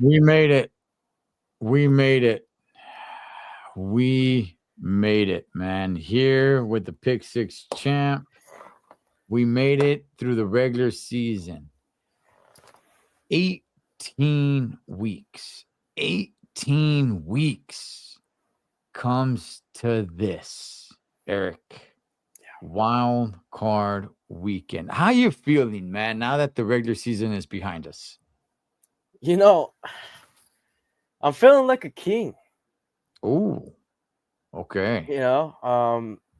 We made it. We made it. We made it, man. Here with the Pick Six champ, we made it through the regular season. 18 weeks. 18 weeks comes to this, Eric. Wild card weekend. How you feeling, man, now that the regular season is behind us? You know, I'm feeling like a king. Oh, okay.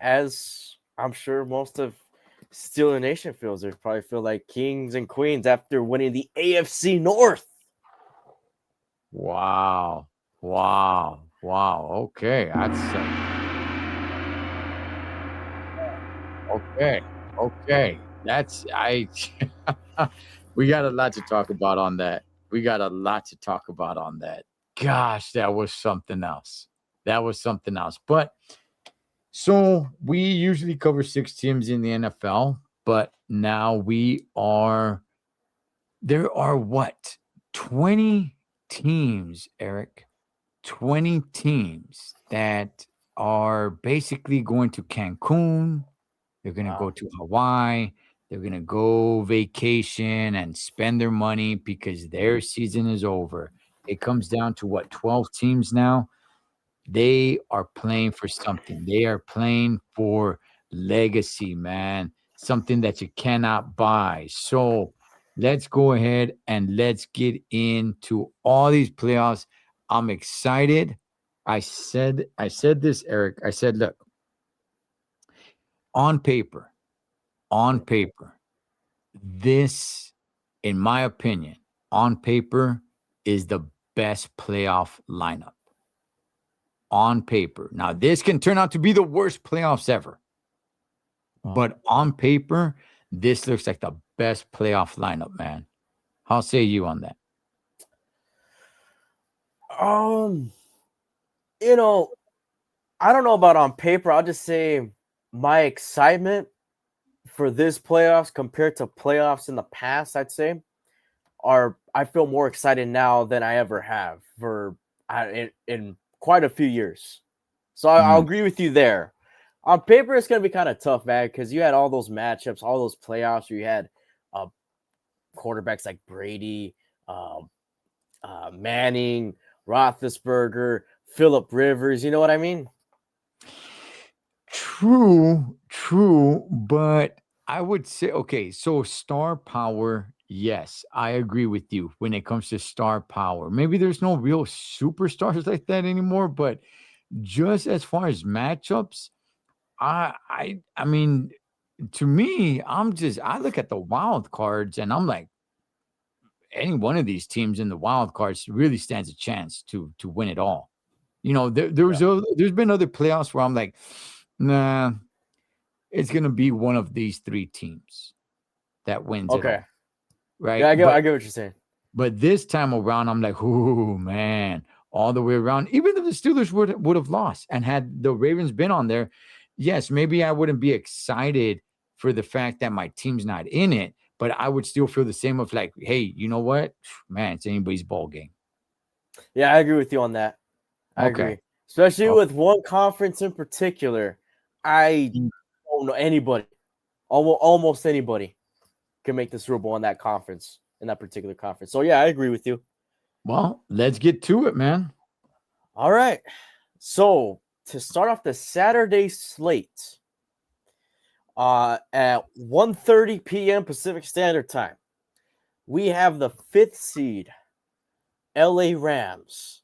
As I'm sure most of Steeler Nation feels, they probably feel like kings and queens after winning the AFC North. Wow. Wow. Wow. Okay. That's okay. Okay. That's I we got a lot to talk about on that. We got a lot to talk about on that. Gosh, that was something else. That was something else. But so we usually cover six teams in the NFL, but now there are what? 20 teams, Eric. 20 teams that are basically going to Cancun. They're going to go Wow. to Hawaii. They're going to go vacation and spend their money because their season is over. It comes down to what, 12 teams now? They are playing for something. They are playing for legacy, man. Something that you cannot buy. So let's go ahead and let's get into all these playoffs. I'm excited. I said this, Eric. I said, look, on paper, on paper, this, in my opinion, on paper is the best playoff lineup on paper. Now, this can turn out to be the worst playoffs ever, Wow. but on paper, this looks like the best playoff lineup, man. How say you on that? Um, you know, I don't know about on paper. I'll just say my excitement for this playoffs compared to playoffs in the past, I'd say, are I feel more excited now than I ever have in quite a few years. So I'll Mm, agree with you there. On paper, it's going to be kind of tough, man, because you had all those matchups, all those playoffs where you had uh, quarterbacks like Brady, uh, Manning, Roethlisberger, Philip Rivers. You know what I mean? true, true, but I would say, okay, so star power, yes, I agree with you when it comes to star power. Maybe there's no real superstars like that anymore, but just as far as matchups, I mean, to me, I look at the wild cards and I'm like, any one of these teams in the wild cards really stands a chance to win it all. You know, Yeah. there's been other playoffs where I'm like, nah, it's gonna be one of these three teams that wins it Okay. all, Yeah, right? I get. I get what you're saying. But this time around, I'm like, oh man, all the way around. Even if the Steelers would have lost and had the Ravens been on there, yes, maybe I wouldn't be excited for the fact that my team's not in it, but I would still feel the same of like, hey, you know what, man, it's anybody's ball game. Yeah, I agree with you on that. I Okay, agree, especially okay. with one conference in particular. I don't know anybody, almost anybody, can make the Super Bowl in that conference, in that particular conference. So yeah, I agree with you. Well, let's get to it, man. All right. So to start off the Saturday slate, at 1:30 p.m. Pacific Standard Time, we have the fifth seed LA Rams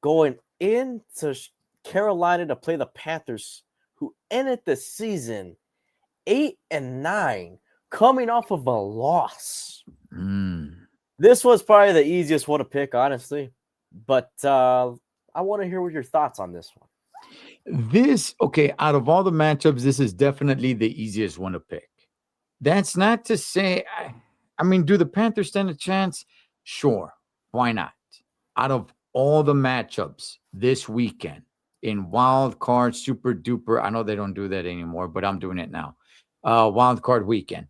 going into Carolina to play the Panthers, who ended the season 8-9, coming off of a loss. Mm. This was probably the easiest one to pick, honestly. But I want to hear what your thoughts on this one. This, okay, out of all the matchups, this is definitely the easiest one to pick. That's not to say, I mean, do the Panthers stand a chance? Sure. Why not? Out of all the matchups this weekend in wild card, super duper, I know they don't do that anymore, but I'm doing it now. Wild card weekend.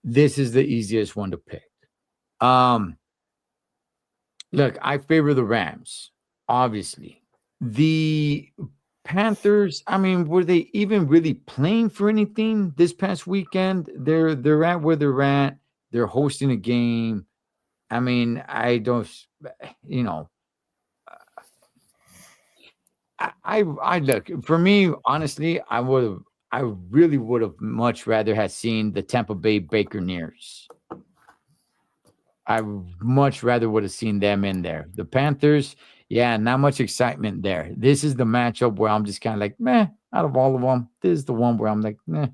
This is the easiest one to pick. Um, Look, I favor the Rams, obviously. The Panthers, I mean, were they even really playing for anything this past weekend? They're at where they're at. They're hosting a game. I mean, I don't, you know, I look for me, honestly, I really would have much rather had seen the Tampa Bay Buccaneers. I much rather would have seen them in there. The Panthers, yeah, not much excitement there. This is the matchup where I'm just kind of like, meh. Out of all of them, this is the one where I'm like, meh.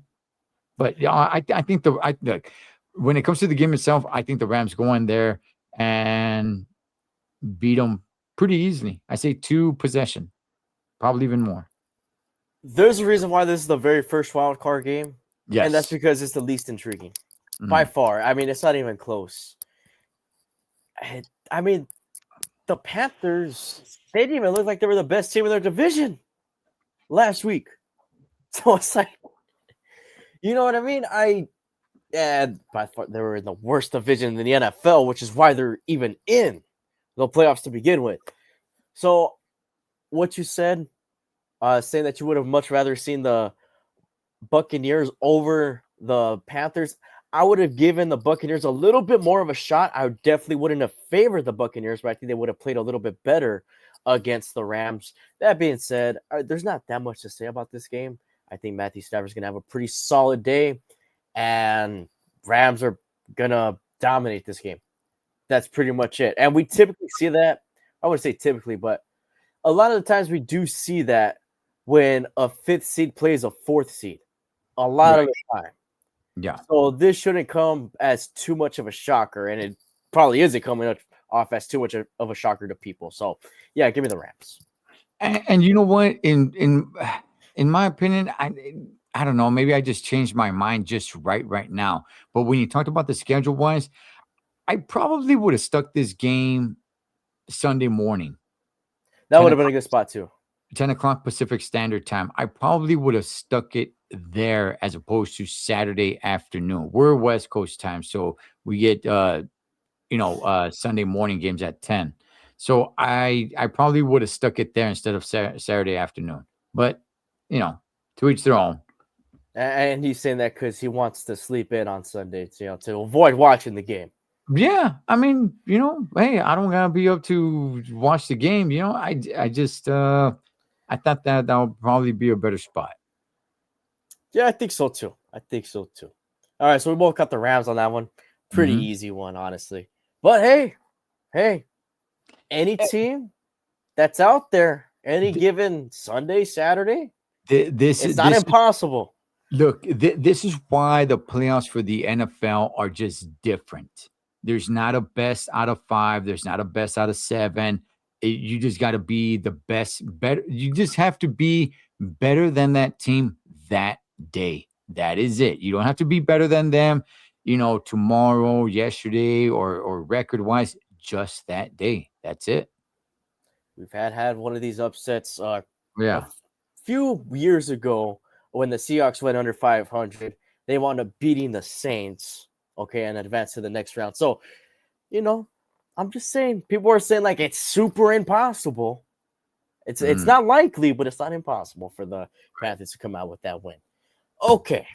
But yeah, I think I look when it comes to the game itself, I think the Rams go in there and beat them pretty easily. I say 2 possession, probably even more. There's a reason why this is the very first wild card game, and that's Yes. because it's the least intriguing by Mhm. far. I mean, it's not even close. I mean, the Panthers, they didn't even look like they were the best team in their division last week. So it's like, you know what I mean? And by far, they were in the worst division in the NFL, which is why they're even in the playoffs to begin with. So, what you said, saying that you would have much rather seen the Buccaneers over the Panthers, I would have given the Buccaneers a little bit more of a shot. I definitely wouldn't have favored the Buccaneers, but I think they would have played a little bit better against the Rams. That being said, there's not that much to say about this game. I think Matthew Stafford's going to have a pretty solid day, and Rams are going to dominate this game. That's pretty much it. And we typically see that. I wouldn't say typically, but a lot of the times we do see that when a 5th seed plays a 4th seed. A lot of the time. Yeah. So this shouldn't come as too much of a shocker, and it probably isn't coming off as too much of a shocker to people. So yeah, give me the Rams. And you know what? In my opinion, I don't know. Maybe I just changed my mind just right now. But when you talked about the schedule wise, I probably would have stuck this game Sunday morning, That would 10 have been a o'clock, good spot too. 10 o'clock Pacific Standard Time. I probably would have stuck it there as opposed to Saturday afternoon. We're West Coast time, so we get Sunday morning games at 10. So I probably would have stuck it there instead of Saturday afternoon. But to each their own. And he's saying that because he wants to sleep in on Sundays, to avoid watching the game. Yeah, I mean, hey, I don't gotta be up to watch the game. I just I thought that would probably be a better spot. Yeah, I think so too. All right, so we both got the Rams on that one. Pretty Mhm. easy one, honestly. But hey, any team that's out there, any Th- given Sunday, Saturday, This it's is not this impossible. look. This is why the playoffs for the NFL are just different. There's not a best out of 5. There's not a best out of 7. You just got to be the best. Better. You just have to be better than that team that day. That is it. You don't have to be better than them. Tomorrow, yesterday, or record wise. Just that day. That's it. We've had one of these upsets a Yeah. few years ago when the Seahawks went under 500. They wound up beating the Saints, okay, and advanced to the next round. So, I'm just saying, people are saying like it's super impossible. It's Mhm. not likely, but it's not impossible for the Panthers to come out with that win. Okay.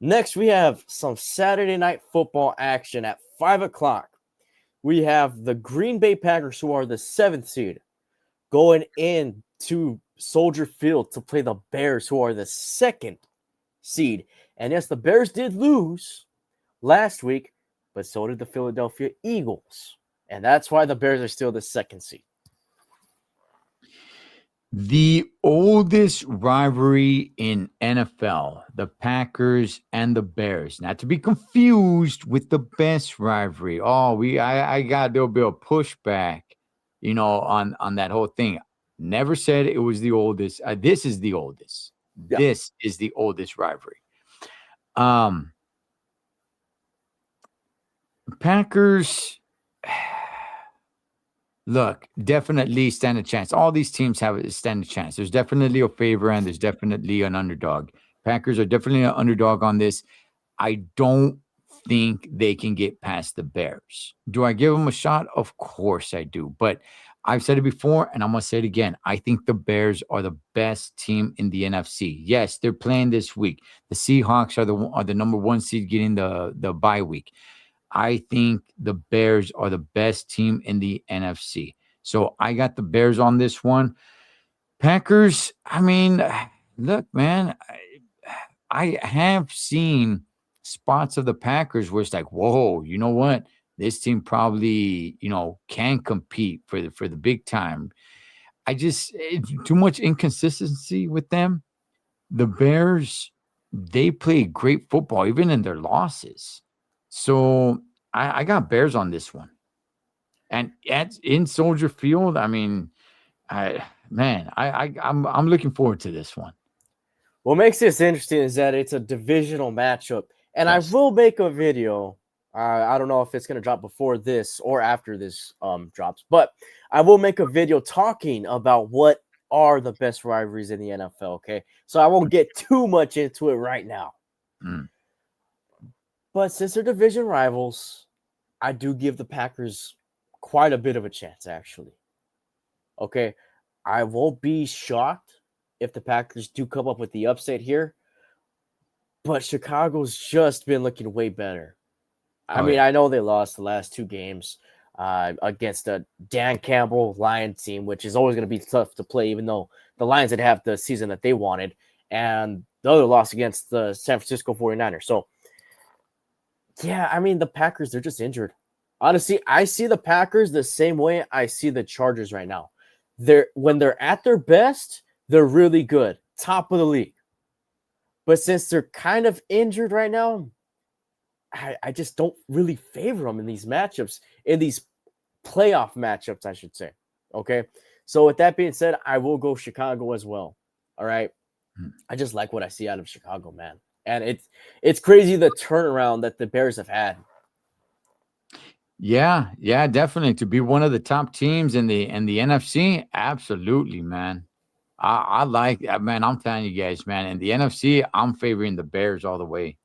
Next, we have some Saturday night football action at 5 o'clock. We have the Green Bay Packers, who are the 7th seed, going into Soldier Field to play the Bears, who are the 2nd seed. And yes, the Bears did lose last week, but so did the Philadelphia Eagles. And that's why the Bears are still the 2nd seed. The oldest rivalry in NFL, the Packers and the Bears, not to be confused with the best rivalry. Oh, I got a little bit of pushback, on that whole thing. Never said it was the oldest. This is the oldest. Yeah. This is the oldest rivalry. Um, Packers. Look, definitely stand a chance. All these teams have a stand a chance. There's definitely a favor and there's definitely an underdog. Packers are definitely an underdog on this. I don't think they can get past the Bears. Do I give them a shot? Of course I do. But I've said it before, and I'm going to say it again. I think the Bears are the best team in the NFC. Yes, they're playing this week. The Seahawks are the number one seed getting the bye week. I think the Bears are the best team in the NFC. So I got the Bears on this one. Packers, I mean, look, man, I have seen spots of the Packers where it's like, whoa, you know what? This team probably, can compete for the big time. It's too much inconsistency with them. The Bears, they play great football, even in their losses. So I got Bears on this one. And in Soldier Field, I mean, I'm looking forward to this one. What makes this interesting is that it's a divisional matchup, and Yes. I will make a video. I don't know if it's gonna drop before this or after this drops, but I will make a video talking about what are the best rivalries in the NFL. Okay, so I won't get too much into it right now. Mm. But since they're division rivals, I do give the Packers quite a bit of a chance, actually. Okay, I won't be shocked if the Packers do come up with the upset here, but Chicago's just been looking way better. I Oh, mean, yeah. I know they lost the last two games against a Dan Campbell Lions team, which is always going to be tough to play, even though the Lions didn't have the season that they wanted, and the other loss against the San Francisco 49ers. So, yeah, I mean, the Packers, they're just injured. Honestly, I see the Packers the same way I see the Chargers right now. When they're at their best, they're really good, top of the league. But since they're kind of injured right now, I just don't really favor them in these matchups, in these playoff matchups, I should say. Okay. So with that being said, I will go Chicago as well. All right. Mm. I just like what I see out of Chicago, man. And it's crazy the turnaround that the Bears have had. Yeah, definitely. To be one of the top teams in the NFC, absolutely, man. I like man. I'm telling you guys, man. In the NFC, I'm favoring the Bears all the way.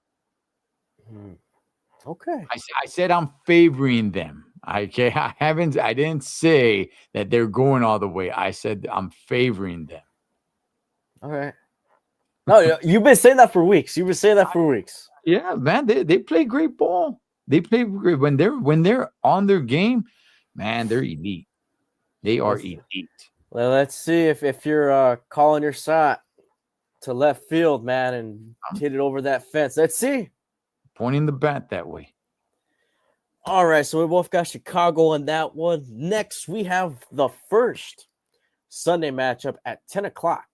Okay. I said I'm favoring them. Okay, I didn't say that they're going all the way. I said I'm favoring them. All right. No, you've been saying that for weeks. You've been saying that for weeks. Yeah, man. They play great ball. They play great when they're on their game. Man, they're elite. They are elite. Let's see if you're calling your shot to left field, man, and hit it over that fence. Let's see. Pointing the bat that way. All right, so we both got Chicago on that one. Next, we have the first Sunday matchup at 10 o'clock.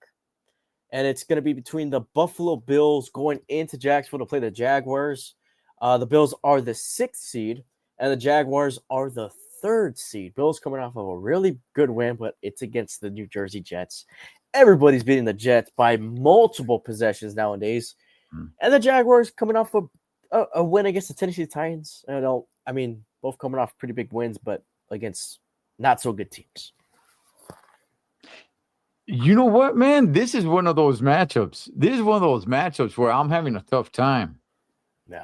And it's going to be between the Buffalo Bills going into Jacksonville to play the Jaguars. The Bills are the 6th seed, and the Jaguars are the 3rd seed. Bills coming off of a really good win, but it's against the New Jersey Jets. Everybody's beating the Jets by multiple possessions nowadays. And the Jaguars coming off a win against the Tennessee Titans. I mean, both coming off pretty big wins, but against not so good teams. You know what, man? This is one of those matchups. This is one of those matchups where I'm having a tough time. Yeah.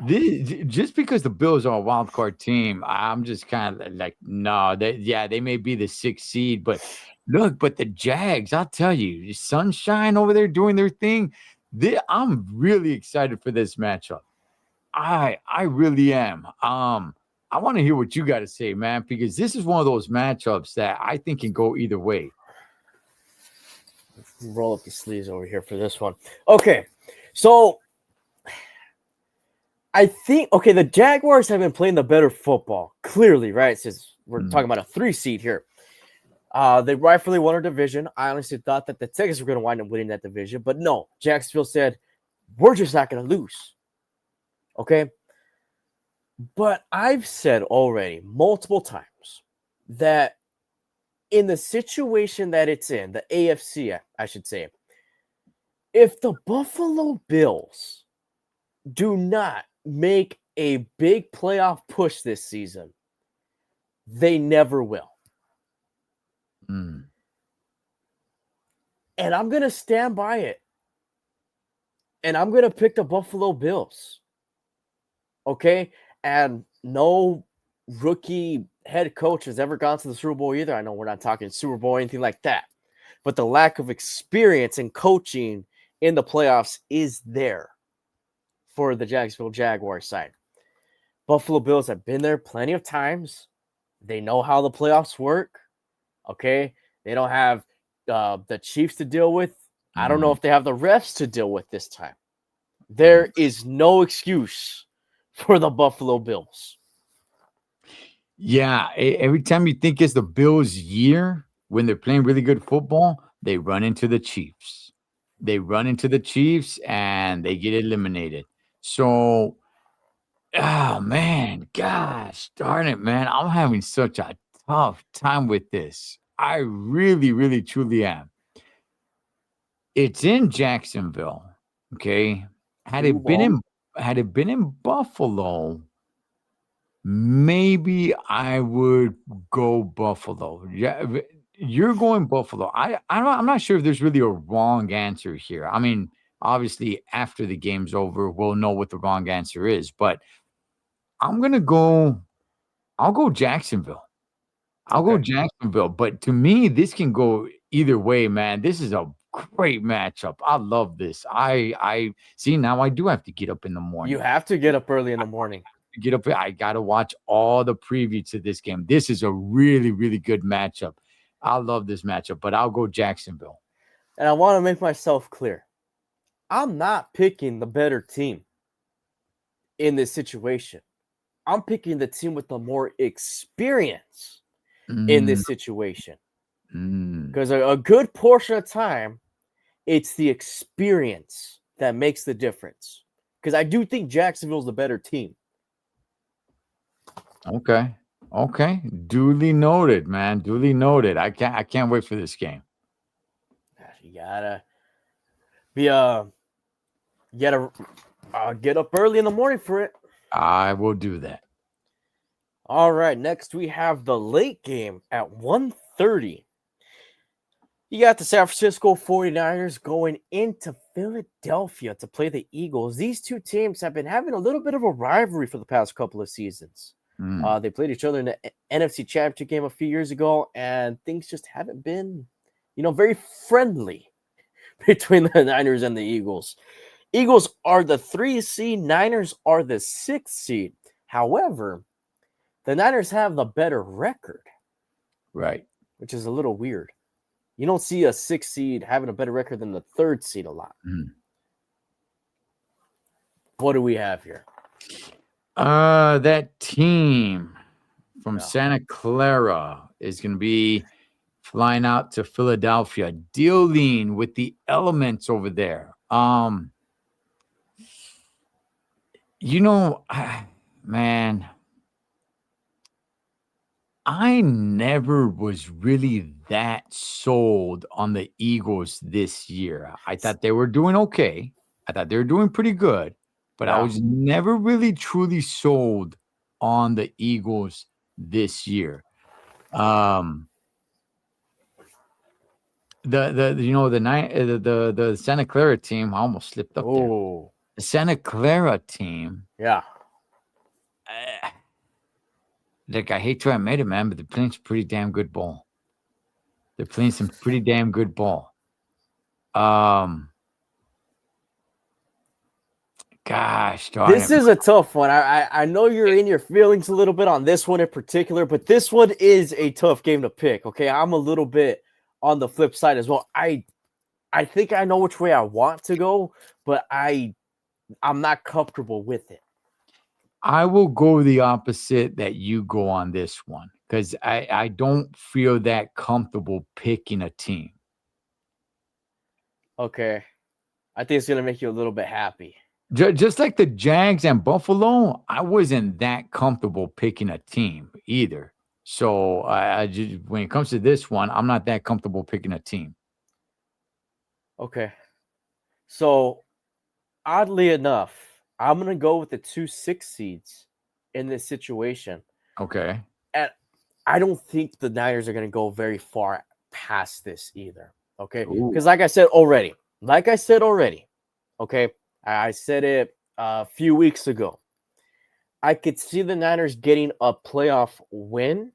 Just because the Bills are a wild card team, I'm just kind of like, no, they may be the 6th seed, but look, but the Jags, I'll tell you, Sunshine over there doing their thing. I'm really excited for this matchup. I really am. I want to hear what you got to say, man, because this is one of those matchups that I think can go either way. Roll up the sleeves over here for this one. Okay, so I think the Jaguars have been playing the better football, clearly, right? Since we're talking about a 3 seed here. They rightfully won our division. I honestly thought that the Texans were going to wind up winning that division, but no, Jacksonville said, we're just not going to lose. Okay? But I've said already multiple times that in the situation that it's in, the AFC, I should say, if the Buffalo Bills do not make a big playoff push this season, they never will. And I'm going to stand by it. And I'm going to pick the Buffalo Bills. Okay? And no rookie head coach has ever gone to the Super Bowl either. I know we're not talking Super Bowl or anything like that, but the lack of experience in coaching in the playoffs is there for the Jacksonville Jaguars side. Buffalo Bills have been there plenty of times. They know how the playoffs work. Okay. They don't have the Chiefs to deal with. I don't know if they have the refs to deal with this time. There is no excuse for the Buffalo Bills. Yeah, every time you think it's the Bills' year when they're playing really good football, they run into the Chiefs. They run into the Chiefs and they get eliminated. So, oh man, gosh darn it, man. I'm having such a tough time with this. I really, really, truly am. It's in Jacksonville. Okay. Had it been in had it been in Buffalo, maybe I would go Buffalo. Yeah, you're going Buffalo. I'm not sure if there's really a wrong answer here. I mean, obviously, after the game's over, we'll know what the wrong answer is. But I'm gonna go. I'll go Jacksonville. I'll go Jacksonville. But to me, this can go either way, man. This is a great matchup. I love this. I see now. I do have to get up in the morning. You have to get up early in the morning. Get up. I got to watch all the preview to this game. This is a really, really good matchup. I love this matchup, but I'll go Jacksonville. And I want to make myself clear. I'm not picking the better team in this situation. I'm picking the team with the more experience in this situation. Because a good portion of time, it's the experience that makes the difference. Because I do think Jacksonville's the better team. Okay. Duly noted, man. Duly noted. I can't wait for this game. You gotta get up early in the morning for it. I will do that. All right. Next, we have the late game at 1:30. You got the San Francisco 49ers going into Philadelphia to play the Eagles. These two teams have been having a little bit of a rivalry for the past couple of seasons. They played each other in the NFC Championship game a few years ago, and things just haven't been, very friendly between the Niners and the Eagles. Eagles are the 3 seed, Niners are the 6 seed. However, the Niners have the better record. Right. Which is a little weird. You don't see a 6 seed having a better record than the 3rd seed a lot. What do we have here? That team from Santa Clara is going to be flying out to Philadelphia, dealing with the elements over there. Man, I never was really that sold on the Eagles this year. I thought they were doing okay. I thought they were doing pretty good, but I was never really truly sold on the Eagles this year. The Santa Clara team, I almost slipped up there. The Santa Clara team. Yeah. Like, I hate to admit it, man, but they're playing some pretty damn good ball. They're playing some pretty damn good ball. Gosh darn this is a tough one. I know you're in your feelings a little bit on this one in particular, but this one is a tough game to pick. Okay, I'm a little bit on the flip side as well. I think I know which way I want to go, but I'm not comfortable with it. I will go the opposite that you go on this one, because I don't feel that comfortable picking a team. Okay. I think it's going to make you a little bit happy. Just like the Jags and Buffalo, I wasn't that comfortable picking a team either. So when it comes to this one, I'm not that comfortable picking a team. Okay. So, oddly enough, I'm going to go with the 2 6 seeds in this situation. Okay. And I don't think the Niners are going to go very far past this either. Okay. Because like I said already, okay, I said it a few weeks ago. I could see the Niners getting a playoff win.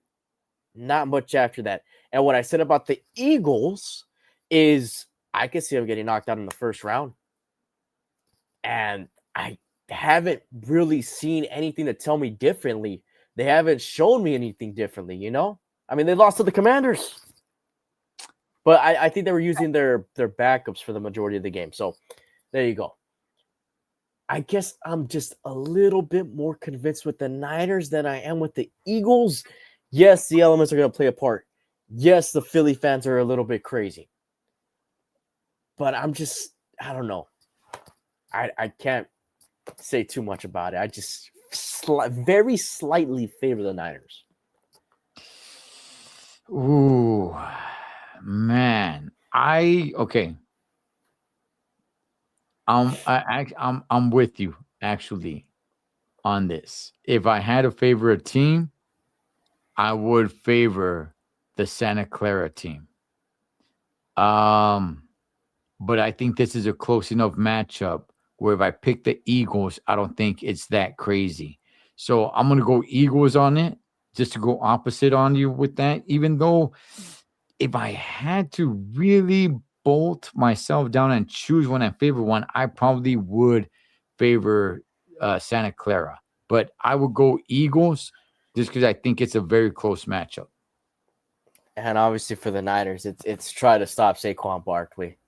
Not much after that. And what I said about the Eagles is I could see them getting knocked out in the first round. And I haven't really seen anything to tell me differently. They haven't shown me anything differently, you know? I mean, they lost to the Commanders. But I think they were using their backups for the majority of the game. So there you go. I guess I'm just a little bit more convinced with the Niners than I am with the Eagles. Yes, the elements are going to play a part. Yes, the Philly fans are a little bit crazy. But I don't know. I can't say too much about it. I just very slightly favor the Niners. Ooh, man. Okay. I'm with you actually on this. If I had to favor a team, I would favor the Santa Clara team. But I think this is a close enough matchup where if I pick the Eagles, I don't think it's that crazy. So I'm gonna go Eagles on it, just to go opposite on you with that. Even though if I had to really bolt myself down and choose one and favor one, I probably would favor Santa Clara. But I would go Eagles just because I think it's a very close matchup. And obviously for the Niners, it's try to stop Saquon Barkley.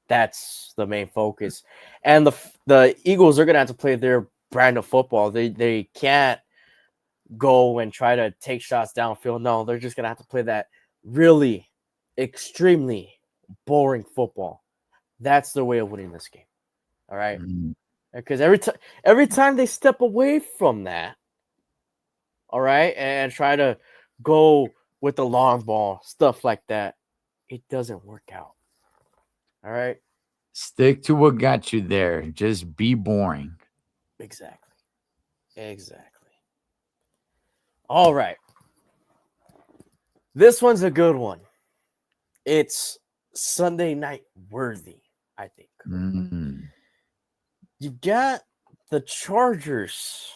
That's the main focus. And the Eagles are going to have to play their brand of football. They can't go and try to take shots downfield. No, they're just going to have to play that really extremely boring football. That's their way of winning this game. All right? Because every time they step away from that, all right, and try to go with the long ball, stuff like that, it doesn't work out. All right? Stick to what got you there. Just be boring. Exactly. All right. This one's a good one. It's Sunday night worthy, I think. You got the Chargers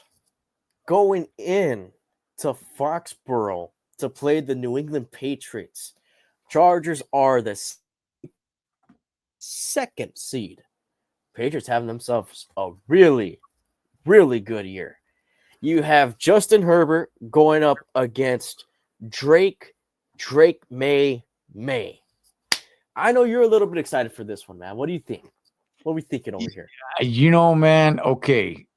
going in to Foxborough to play the New England Patriots. Chargers are the second seed. Patriots having themselves a really, really good year. You have Justin Herbert going up against Drake May. I know you're a little bit excited for this one, man. What do you think? What are we thinking over here? You know, man, okay.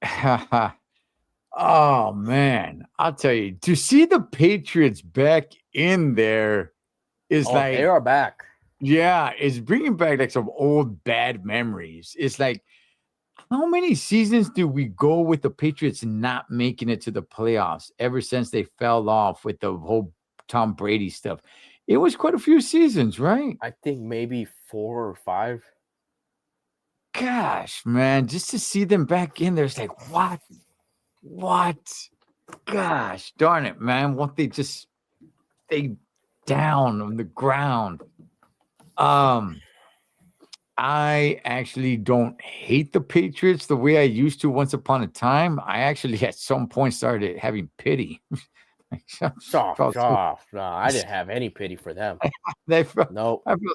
Oh, man. I'll tell you, to see the Patriots back in there is like... They are back. Yeah, it's bringing back like some old bad memories. It's like, how many seasons do we go with the Patriots not making it to the playoffs ever since they fell off with the whole Tom Brady stuff? It was quite a few seasons, right? I think maybe 4 or 5. Gosh, man, just to see them back in there, it's like, what? Gosh, darn it, man. What they just stay down on the ground. I actually don't hate the Patriots the way I used to once upon a time. I actually at some point started having pity. No, I didn't have any pity for them. I felt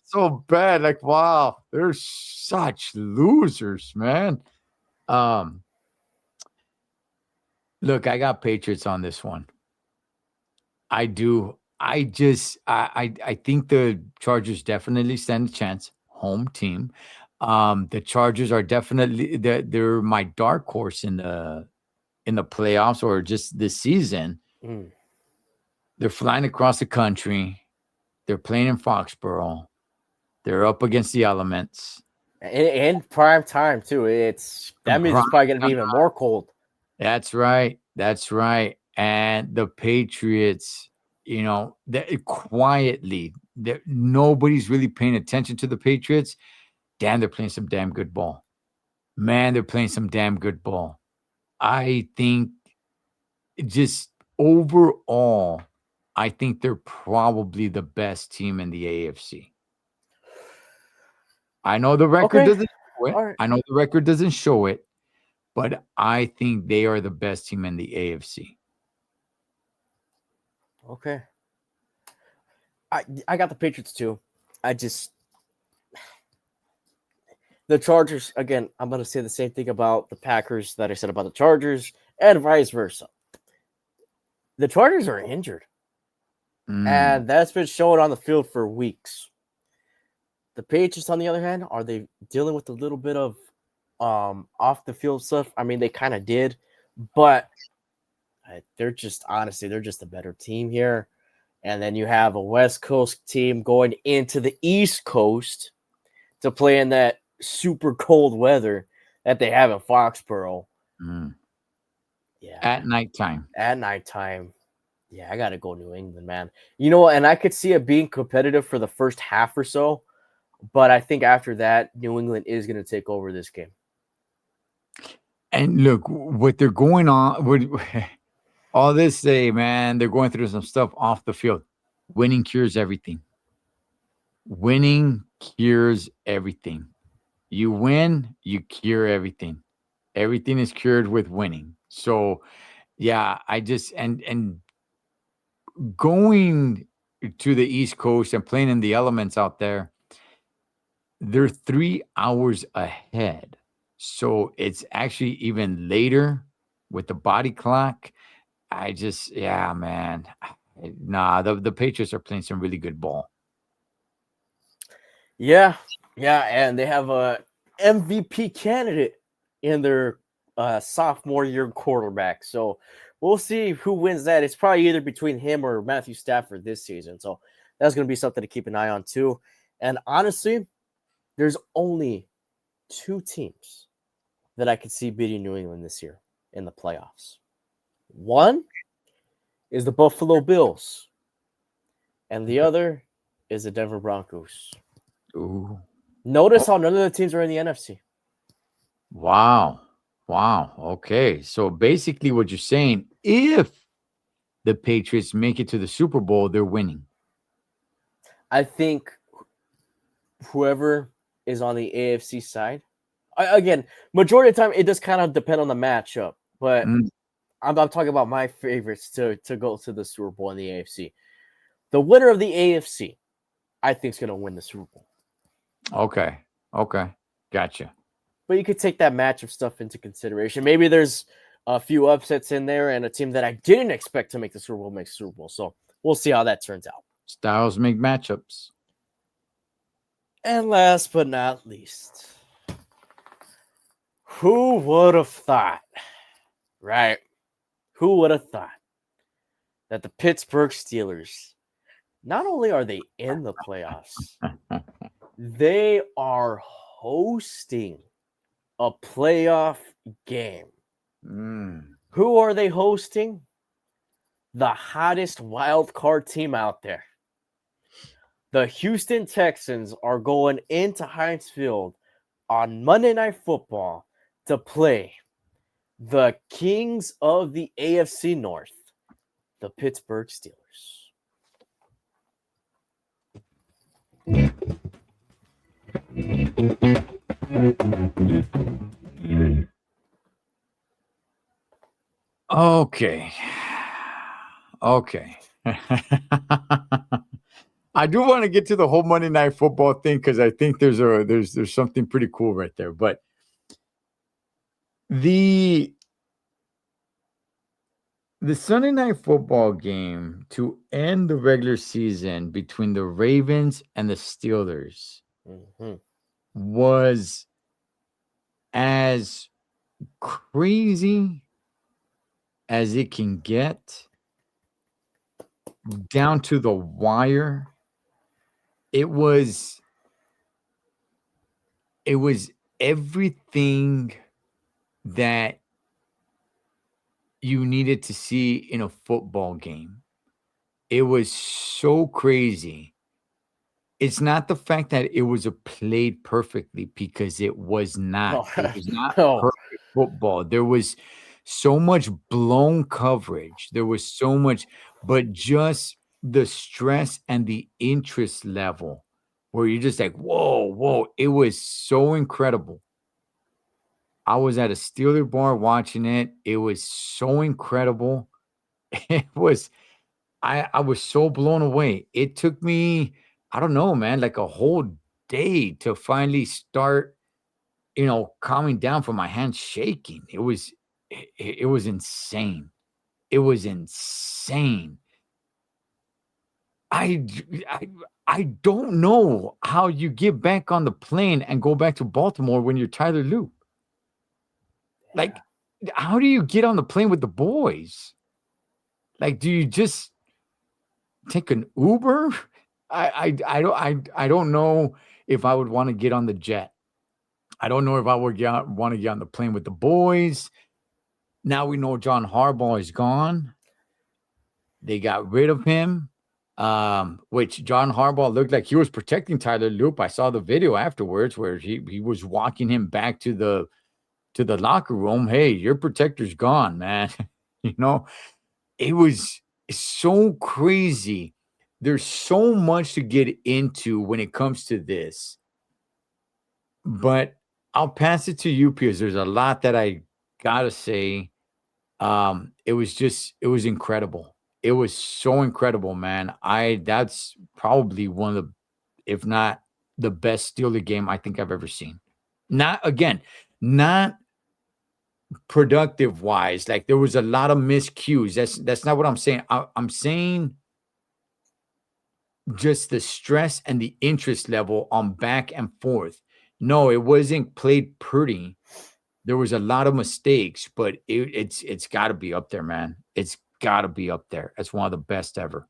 so bad. Like, wow, they're such losers, man. Look, I got Patriots on this one. I do. I think the Chargers definitely stand a chance. Home team. The Chargers are definitely they're my dark horse in the playoffs or just this season. They're flying across the country. They're playing in Foxborough. They're up against the elements. In prime time too. That means it's probably going to be even more cold. That's right. And the Patriots, you know, quietly, nobody's really paying attention to the Patriots. Damn, they're playing some damn good ball. Man, they're playing some damn good ball. I think just overall, I think they're probably the best team in the AFC. I know the record doesn't show it. Right. I know the record doesn't show it, but I think they are the best team in the AFC. Okay. I got the Patriots too. The Chargers, again, I'm going to say the same thing about the Packers that I said about the Chargers and vice versa. The Chargers are injured, and that's been shown on the field for weeks. The Patriots, on the other hand, are they dealing with a little bit of off the field stuff? I mean, they kind of did, but they're just a better team here. And then you have a West Coast team going into the East Coast to play in that super cold weather that they have in Foxborough. Yeah. At nighttime. Yeah, I got to go New England, man. You know, and I could see it being competitive for the first half or so, but I think after that, New England is going to take over this game. And look, what they're going on, all this say, man, they're going through some stuff off the field. Winning cures everything. Winning cures everything. You win, you cure everything. Everything is cured with winning. So, yeah, I just and going to the East Coast and playing in the elements out there, they're 3 hours ahead. So it's actually even later with the body clock. Yeah, man. Nah, the Patriots are playing some really good ball. Yeah, and they have a MVP candidate in their sophomore year quarterback. So we'll see who wins that. It's probably either between him or Matthew Stafford this season. So that's going to be something to keep an eye on too. And honestly, there's only 2 teams that I could see beating New England this year in the playoffs. One is the Buffalo Bills, and the other is the Denver Broncos. Ooh. Notice how none of the teams are in the NFC. Wow. Okay. So basically what you're saying, if the Patriots make it to the Super Bowl, they're winning. I think whoever is on the AFC side, again, majority of the time, it does kind of depend on the matchup. But I'm talking about my favorites to go to the Super Bowl in the AFC. The winner of the AFC, I think, is going to win the Super Bowl. Okay. Gotcha. But you could take that matchup stuff into consideration. Maybe there's a few upsets in there and a team that I didn't expect to make the Super Bowl makes Super Bowl. So we'll see how that turns out. Styles make matchups. And last but not least, who would have thought, right? Who would have thought that the Pittsburgh Steelers, not only are they in the playoffs, they are hosting a playoff game. Who are they hosting? The hottest wild card team out there. The Houston Texans are going into Heinz Field on Monday Night Football to play the kings of the AFC North, the Pittsburgh Steelers. Okay. I do want to get to the whole Monday Night Football thing because I think there's something pretty cool right there. But the Sunday Night Football game to end the regular season between the Ravens and the Steelers was as crazy as it can get, down to the wire. It was everything that you needed to see in a football game. It was so crazy. It's not the fact that it was played perfectly, because it was not. It was not perfect football. There was so much blown coverage. There was so much, but just the stress and the interest level where you're just like, whoa. It was so incredible. I was at a Steeler bar watching it. It was so incredible. It was I was so blown away. It took me, I don't know, man, like a whole day to finally start, calming down from my hands shaking. It was insane. It was insane. I d I don't know how you get back on the plane and go back to Baltimore when you're Tyler Loop. Like, how do you get on the plane with the boys? Like, do you just take an Uber? I don't know if I would wanna get on the jet. I don't know if I would wanna get on the plane with the boys. Now we know John Harbaugh is gone. They got rid of him, which John Harbaugh looked like he was protecting Tyler Loop. I saw the video afterwards where he was walking him back to the locker room. Hey, your protector's gone, man. You know, it was so crazy. There's so much to get into when it comes to this, but I'll pass it to you because there's a lot that I gotta say. It was incredible. It was so incredible, man. That's probably one of the, if not the best Steeler game I think I've ever seen. Not productive wise. Like there was a lot of miscues. That's not what I'm saying. I'm saying just the stress and the interest level on back and forth. No, it wasn't played pretty. There was a lot of mistakes, but it's got to be up there, man. It's got to be up there. It's one of the best ever.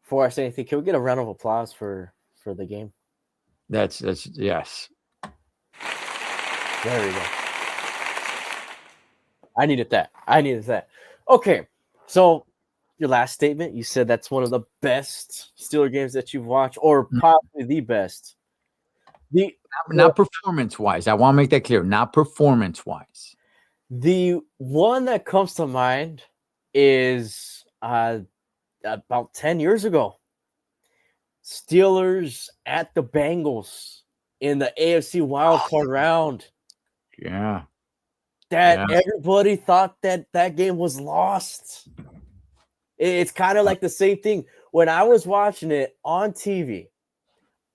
Before I say anything, can we get a round of applause for the game? That's yes. There we go. I needed that. Okay, so your last statement, you said that's one of the best Steeler games that you've watched, or possibly the best. Not performance wise. I want to make that clear. Not performance wise. The one that comes to mind is about 10 years ago. Steelers at the Bengals in the AFC wildcard round. Yeah. Everybody thought that game was lost. It's kind of like the same thing. When I was watching it on TV,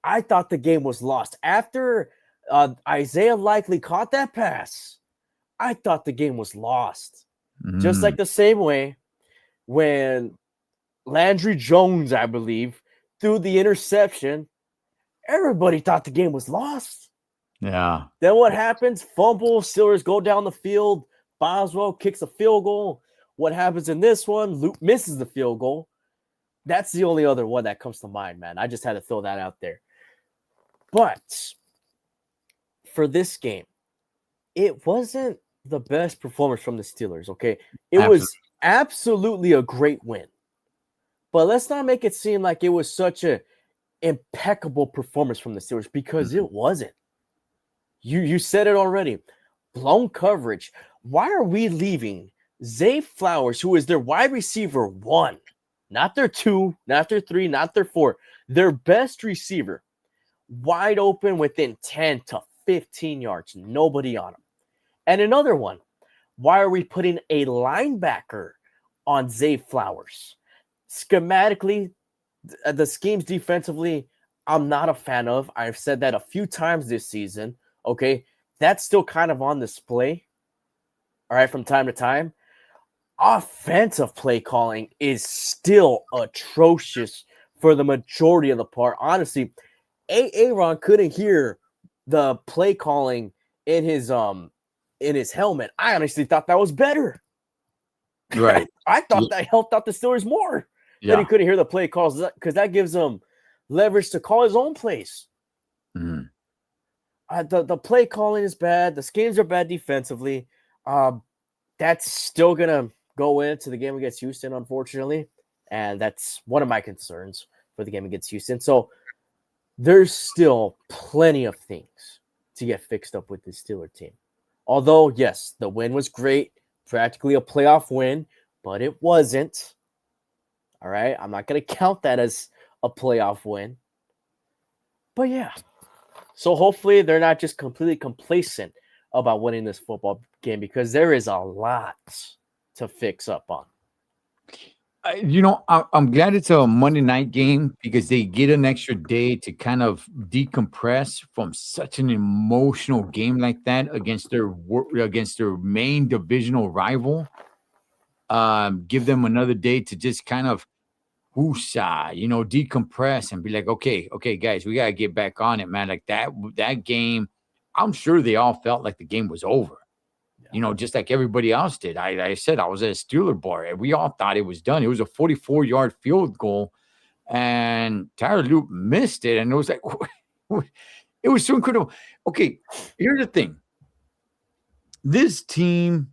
I thought the game was lost. After Isaiah Likely caught that pass, I thought the game was lost. Just like the same way when Landry Jones, I believe, threw the interception, everybody thought the game was lost. Yeah. Then what happens? Fumble, Steelers go down the field. Boswell kicks a field goal. What happens in this one? Luke misses the field goal. That's the only other one that comes to mind, man. I just had to throw that out there. But for this game, it wasn't the best performance from the Steelers, okay? It was absolutely a great win. But let's not make it seem like it was such an impeccable performance from the Steelers because it wasn't. You said it already. Blown coverage. Why are we leaving Zay Flowers, who is their wide receiver 1, not their 2, not their 3, not their 4, their best receiver, wide open within 10 to 15 yards, nobody on him? And another one, why are we putting a linebacker on Zay Flowers? Schematically, the schemes defensively, I'm not a fan of. I've said that a few times this season. Okay, that's still kind of on display. All right, from time to time. Offensive play calling is still atrocious for the majority of the part. Honestly, Aaron couldn't hear the play calling in his helmet. I honestly thought that was better. Right. I thought that helped out the Steelers more. Yeah. That he couldn't hear the play calls because that gives him leverage to call his own plays. Mm-hmm. The play calling is bad. The schemes are bad defensively. That's still going to go into the game against Houston, unfortunately. And that's one of my concerns for the game against Houston. So there's still plenty of things to get fixed up with this Steeler team. Although, yes, the win was great. Practically a playoff win, but it wasn't. All right? I'm not going to count that as a playoff win. But yeah. So hopefully they're not just completely complacent about winning this football game because there is a lot to fix up on. I'm glad it's a Monday night game because they get an extra day to kind of decompress from such an emotional game like that against their main divisional rival. Give them another day to just kind of woosah, decompress and be like, okay, guys, we gotta get back on it, man. Like that game, I'm sure they all felt like the game was over. Just like everybody else did. I said I was at a Steeler bar, and we all thought it was done. It was a 44-yard field goal, and Tyler Loop missed it, and it was like, it was so incredible. Okay, here's the thing. This team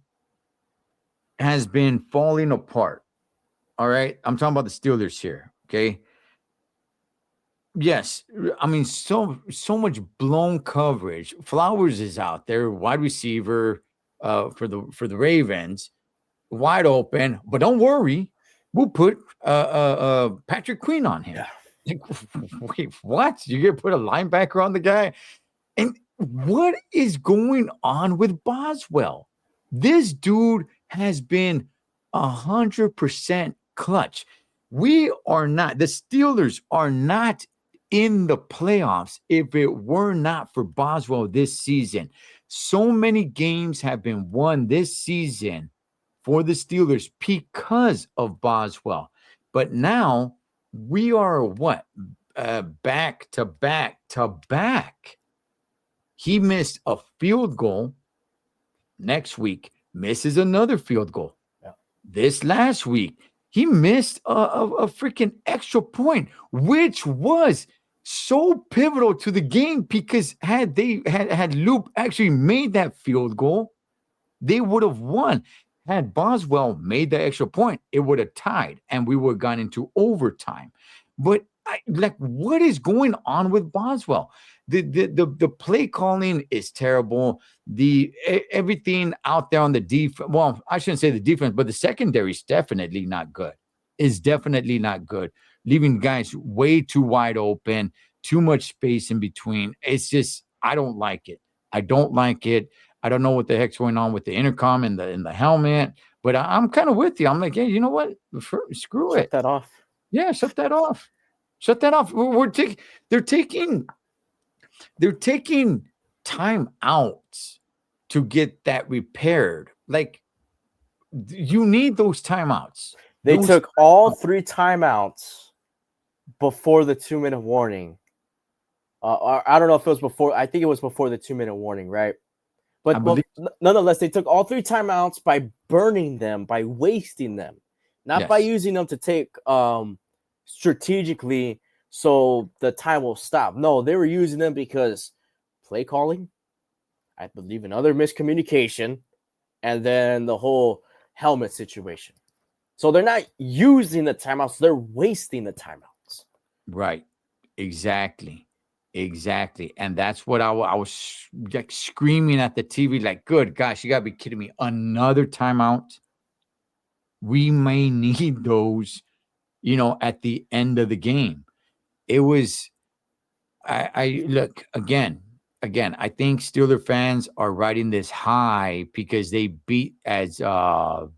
has been falling apart. All right, I'm talking about the Steelers here. Okay. Yes, I mean so much blown coverage. Flowers is out there, wide receiver. For the Ravens, wide open. But don't worry, we'll put Patrick Queen on him. Yeah. Wait, what? You gonna put a linebacker on the guy? And what is going on with Boswell? This dude has been 100% clutch. The Steelers are not in the playoffs if it were not for Boswell this season. So many games have been won this season for the Steelers because of Boswell. But now we are back to back. He missed a field goal. Next week, misses another field goal. Yeah. This last week, he missed a freaking extra point, which was so pivotal to the game because had Loop actually made that field goal, they would have won. Had Boswell made the extra point, it would have tied, and we would have gone into overtime. But what is going on with Boswell? The play calling is terrible. Everything out there on the defense. Well, I shouldn't say the defense, but the secondary is definitely not good. Leaving guys way too wide open, too much space in between. It's just, I don't like it. I don't know what the heck's going on with the intercom and the helmet, but I'm kind of with you. I'm like, hey, you know what? Screw it. Shut that off. Yeah, shut that off. They're taking time outs to get that repaired. Like, you need those timeouts. They took all 3 timeouts before the 2-minute warning. I don't know if it was before. I think it was before the 2-minute warning, right? But nonetheless, they took all 3 timeouts by burning them, by wasting them, not by using them to take strategically so the time will stop. No, they were using them because play calling, I believe, another miscommunication, and then the whole helmet situation. So they're not using the timeouts; they're wasting the timeouts. Right. Exactly. And that's what I was like screaming at the TV, like, good gosh, you gotta be kidding me. Another timeout. We may need those, at the end of the game. It was, I look again, I think Steeler fans are riding this high because they beat, as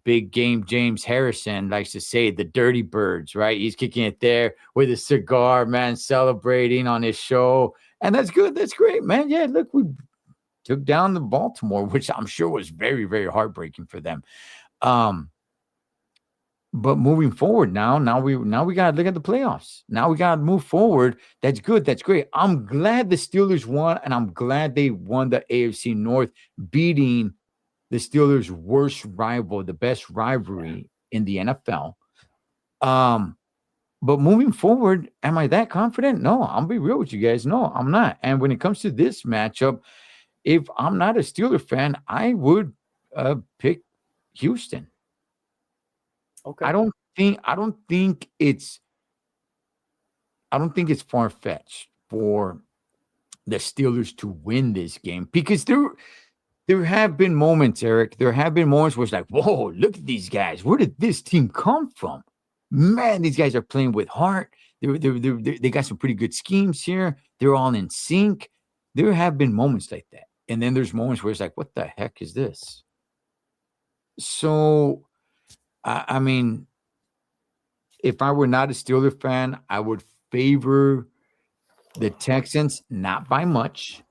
big game James Harrison likes to say, the Dirty Birds, right? He's kicking it there with a cigar, man, celebrating on his show. And that's good. That's great, man. Yeah, look, we took down the Baltimore, which I'm sure was very, very heartbreaking for them. But moving forward now we got to look at the playoffs. Now we got to move forward. That's good. That's great. I'm glad the Steelers won, and I'm glad they won the AFC North, beating the Steelers' worst rival, the best rivalry in the NFL. But moving forward, am I that confident? No, I'll be real with you guys. No, I'm not. And when it comes to this matchup, if I'm not a Steeler fan, I would pick Houston. Okay. I don't think it's far-fetched for the Steelers to win this game, because there have been moments, Eric. There have been moments where it's like, whoa, look at these guys. Where did this team come from? Man, these guys are playing with heart. They got some pretty good schemes here. They're all in sync. There have been moments like that. And then there's moments where it's like, what the heck is this? So, I mean, if I were not a Steeler fan, I would favor the Texans, not by much,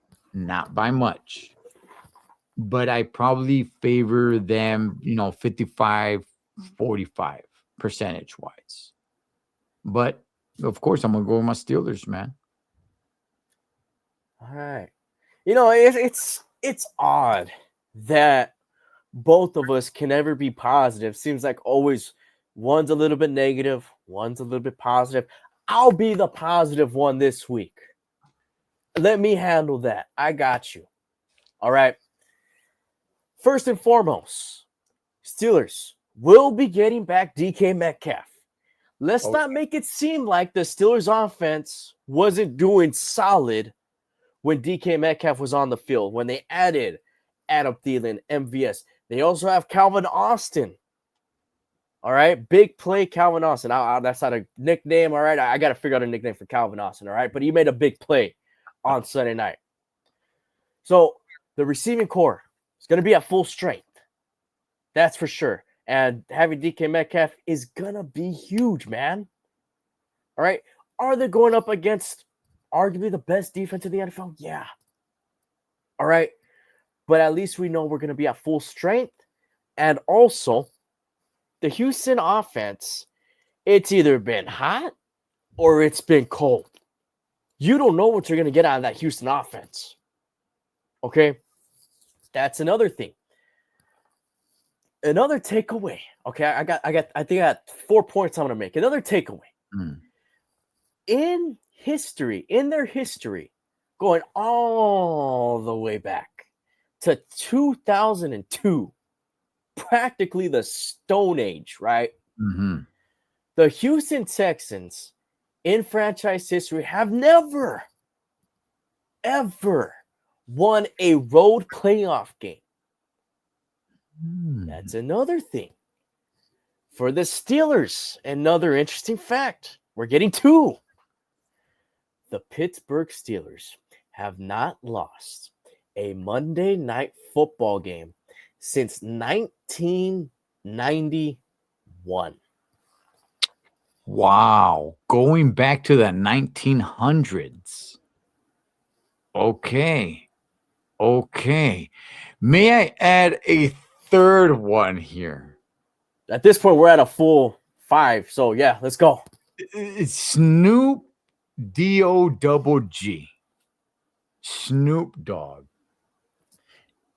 but I probably favor them, 55, 45 percentage wise. But of course, I'm going to go with my Steelers, man. All right. It's odd that both of us can never be positive. Seems like always one's a little bit negative, one's a little bit positive. I'll be the positive one this week. Let me handle that. I got you. All right. First and foremost, Steelers will be getting back DK Metcalf. Let's not make it seem like the Steelers offense wasn't doing solid when DK Metcalf was on the field, when they added Adam Thielen, MVS. They also have Calvin Austin. All right, big play Calvin Austin. That's not a nickname, all right? I got to figure out a nickname for Calvin Austin, all right? But he made a big play on Sunday night. So the receiving core is going to be at full strength. That's for sure. And having DK Metcalf is going to be huge, man. All right, are they going up against arguably the best defense in the NFL? Yeah. All right, but at least we know we're going to be at full strength. And also, the Houston offense, it's either been hot or it's been cold. You don't know what you're going to get out of that Houston offense. Okay? That's another thing. Another takeaway. Okay, I think I got 4 points I'm going to make. Another takeaway. In their history, going all the way back to 2002, practically the Stone Age, right? Mm-hmm. The Houston Texans in franchise history have never, ever won a road playoff game. That's another thing. For the Steelers, another interesting fact. We're getting 2. The Pittsburgh Steelers have not lost a Monday Night Football game since 1991. Wow. Going back to the 1900s. Okay. May I add a third one here? At this point, we're at a full 5. So, yeah, let's go. It's Snoop D-O-double-G. Snoop Dogg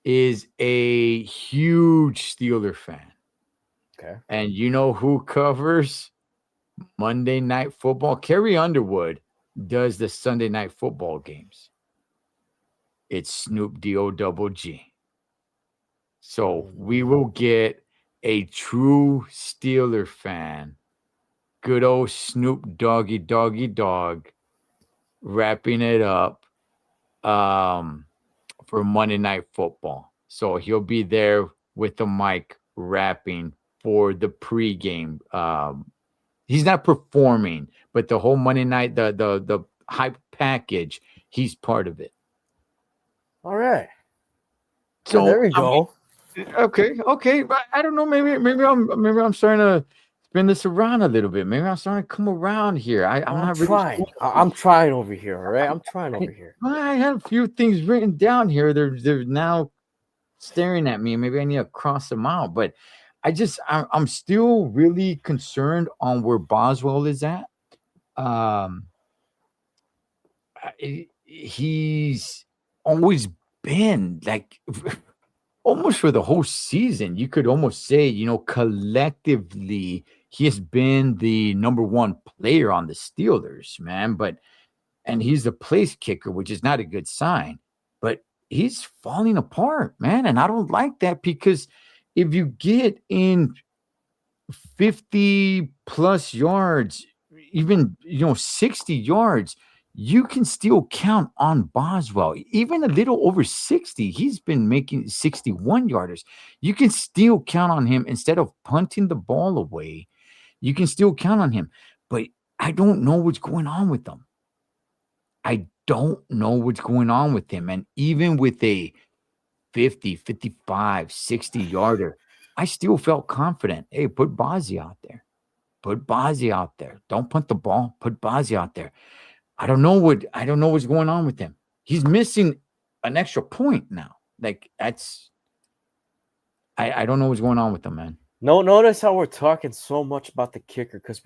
is a huge Steeler fan. Okay. And you know who covers Monday Night Football? Carrie Underwood does the Sunday Night Football games. It's Snoop D-O-double-G. So we will get a true Steeler fan, good old Snoop Doggy Dogg, wrapping it up for Monday Night Football. So he'll be there with the mic rapping for the pregame. He's not performing, but the whole Monday night, the hype package, he's part of it. All right. So there we go. Okay. But I don't know. Maybe I'm starting to spin this around a little bit. Maybe I'm starting to come around here. I'm not trying. Really I'm trying over here. All right. I'm trying over here. I had a few things written down here. They're now staring at me. Maybe I need to cross them out. But I'm still really concerned on where Boswell is at. He's always been like almost for the whole season. You could almost say, collectively, he has been the number one player on the Steelers, man. And he's the place kicker, which is not a good sign. But he's falling apart, man. And I don't like that because if you get in 50 plus yards, even 60 yards, you can still count on Boswell. Even a little over 60, he's been making 61 yarders. You can still count on him instead of punting the ball away. You can still count on him. But I don't know what's going on with him. And even with a 50, 55, 60-yarder, I still felt confident. Hey, put Bozzy out there. Put Bozzy out there. Don't punt the ball. Put Bozzy out there. I don't know what's going on with him. He's missing an extra point now. Like I don't know what's going on with him, man. No, notice how we're talking so much about the kicker because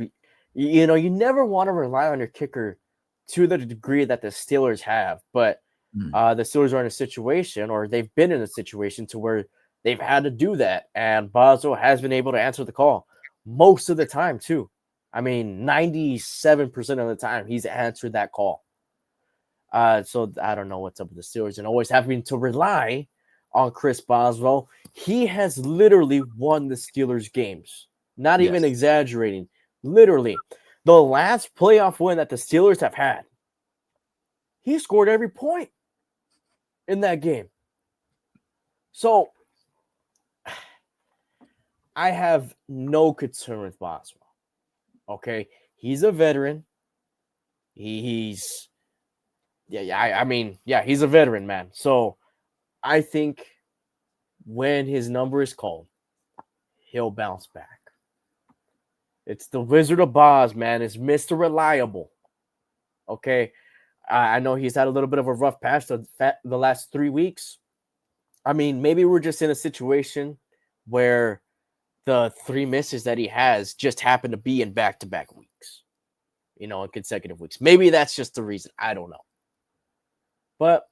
you never want to rely on your kicker to the degree that the Steelers have, but the Steelers are in a situation, or they've been in a situation to where they've had to do that, and Boswell has been able to answer the call most of the time too. I mean, 97% of the time he's answered that call. So I don't know what's up with the Steelers and always having to rely on Chris Boswell. He has literally won the Steelers games. Not even exaggerating. Literally. The last playoff win that the Steelers have had, he scored every point in that game. So I have no concern with Boswell. Okay. He's a veteran. He's he's a veteran, man. So I think when his number is called, he'll bounce back. It's the Wizard of Oz, man. It's Mr. Reliable. Okay. I know he's had a little bit of a rough patch the last 3 weeks. I mean, maybe we're just in a situation where the 3 misses that he has just happen to be in back-to-back weeks, in consecutive weeks. Maybe that's just the reason. I don't know. But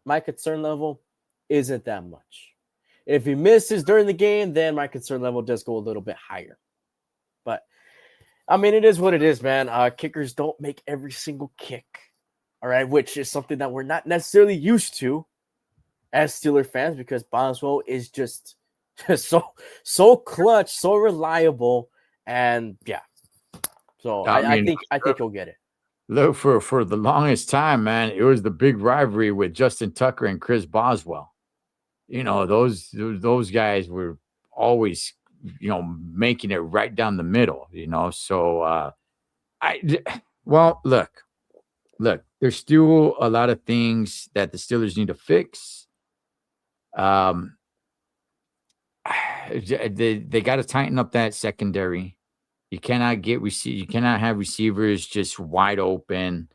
my concern level isn't that much. If he misses during the game, then my concern level does go a little bit higher. But, I mean, it is what it is, man. Kickers don't make every single kick, all right, which is something that we're not necessarily used to as Steeler fans because Boswell is just so clutch, so reliable, and yeah. So I think he'll get it. Look, for the longest time, man, it was the big rivalry with Justin Tucker and Chris Boswell. Those guys were always, making it right down the middle, So look, there's still a lot of things that the Steelers need to fix. They got to tighten up that secondary. You cannot have receivers just wide open.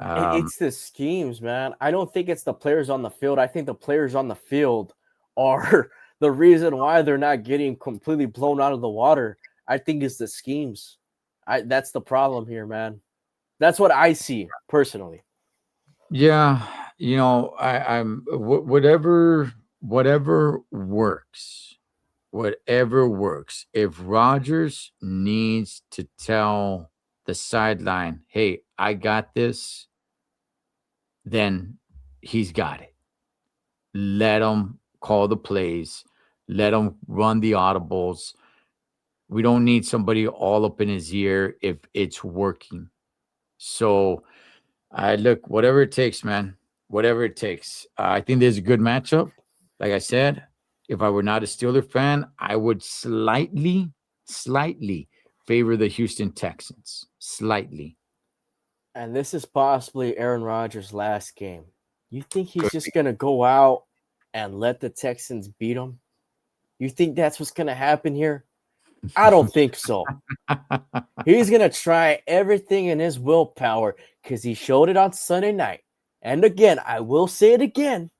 It's the schemes, man. I don't think it's the players on the field. I think the players on the field are the reason why they're not getting completely blown out of the water. I think it's the schemes. That's the problem here, man. That's what I see personally. Yeah, I'm whatever works. Whatever works. If Rodgers needs to tell the sideline, hey, I got this, then he's got it. Let him call the plays. Let him run the audibles. We don't need somebody all up in his ear if it's working. So, look, whatever it takes, man. Whatever it takes. I think there's a good matchup. Like I said, if I were not a Steeler fan, I would slightly favor the Houston Texans. Slightly. And this is possibly Aaron Rodgers' last game. You think he's just going to go out and let the Texans beat him? You think that's what's going to happen here? I don't think so. He's going to try everything in his willpower because he showed it on Sunday night. And again, I will say it again.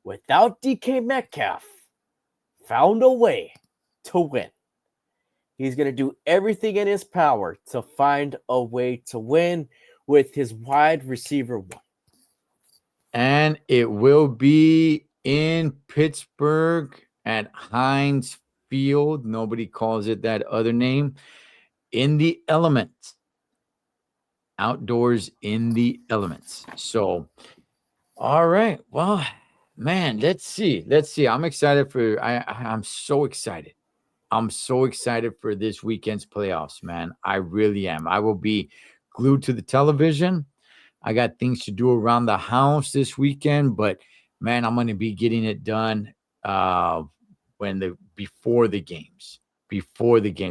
Without DK Metcalf, found a way to win. He's going to do everything in his power to find a way to win with his wide receiver one. And it will be in Pittsburgh at Heinz Field. Nobody calls it that other name. In the elements. Outdoors in the elements. So, all right. Well, man, let's see. I'm excited I'm so excited. I'm so excited for this weekend's playoffs, man. I really am. I will be glued to the television. I got things to do around the house this weekend, but man, I'm going to be getting it done before the games.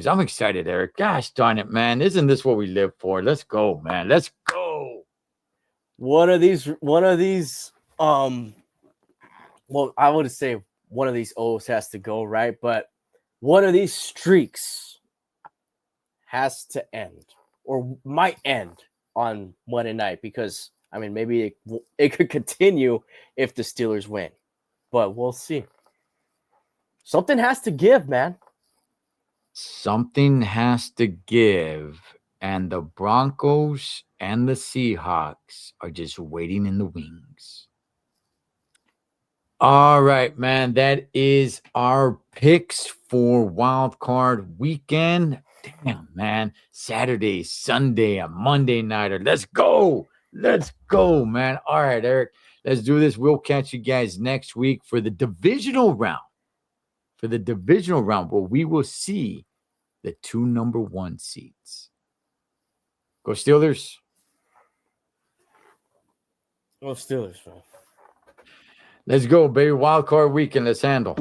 I'm excited, Eric. Gosh darn it, man. Isn't this what we live for? Let's go, man. Let's go. One of these Well, I would say one of these O's has to go, right? But one of these streaks has to end or might end on Monday night because, I mean, maybe it could continue if the Steelers win, but we'll see. Something has to give, man. Something has to give, and the Broncos and the Seahawks are just waiting in the wings. All right, man. That is our picks for Wild Card Weekend. Damn, man. Saturday, Sunday, a Monday nighter. Let's go. Let's go, man. All right, Eric. Let's do this. We'll catch you guys next week for the divisional round. For the divisional round, where we will see the 2 number 1 seeds. Go Steelers. Well, Steelers, man. Let's go, baby. Wild Card Weekend. Let's handle.